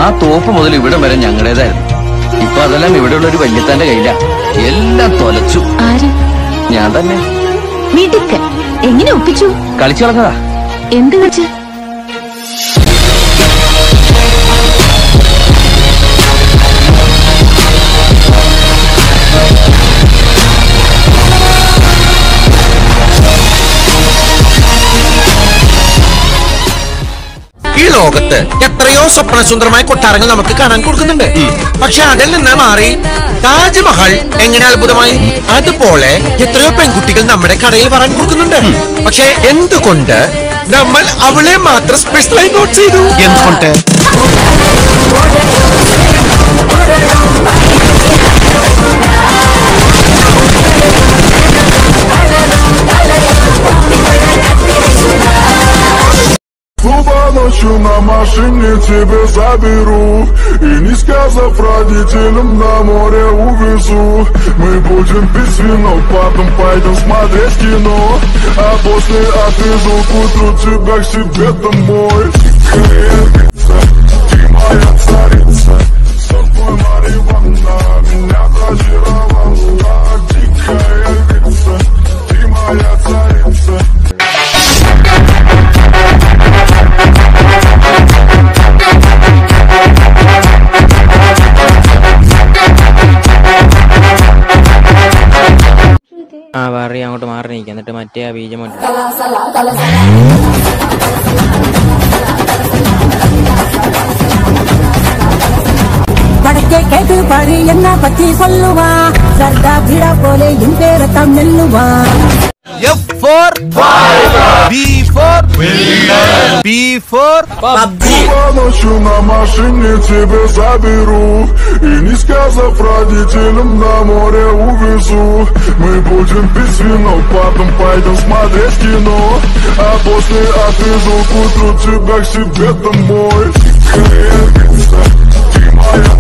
ആ തോപ്പ് മുതൽ ഇവിടെ വരെ ഞങ്ങളുടേതായിരുന്നു. ഇപ്പൊ അതെല്ലാം ഇവിടെയുള്ള ഒരു വല്യത്താന്റെ കയ്യിലാ. എല്ലാം തൊലച്ചു. ഞാൻ തന്നെ. എങ്ങനെ ഒപ്പിച്ചു? കളിച്ചു കളഞ്ഞതാ. എന്ത് കളിച്ച്? ഈ ലോകത്ത് എത്രയോ സ്വപ്നസുന്ദരമായ കൊട്ടാരങ്ങൾ നമുക്ക് കാണാൻ കൊടുക്കുന്നുണ്ട്. പക്ഷെ അതിൽ നിന്ന് മാറി താജ്മഹൽ എങ്ങനെ അത്ഭുതമായി? അതുപോലെ എത്രയോ പെൺകുട്ടികൾ നമ്മുടെ കടയിൽ വരാൻ കൊടുക്കുന്നുണ്ട്. പക്ഷെ എന്തുകൊണ്ട് നമ്മൾ അവളെ മാത്രം സ്പെഷ്യലായി നോട്ട് ചെയ്തു? എന്തുകൊണ്ട്? Ночью на машине тебя заберу и, не сказав родителям, на море увезу. Мы будем пить вино, потом пойдем смотреть кино, а после отвезу к утру тебя к себе домой. Ты моя царица, сорвой марихуана, меня зачаровала. Дикая львица, ты моя царица. വേറെ അങ്ങോട്ട് മാറി നിൽക്കുക. എന്നിട്ട് മറ്റേ ആ ബീജം പടക്കെ കേട്ട് പാടി എന്നാ പറ്റി சொல்லுவா സർദാ ഭിട പോലെ എൻ പേര് തന്നെല്ലുവാ. F for B for B for PUBG. Ночью на машине тебя заберу и, не сказав родителям, на море увезу. Мы будем пить вино, потом пойдем смотреть кино, а после отвезу к утру тебя к себе домой. Ты моя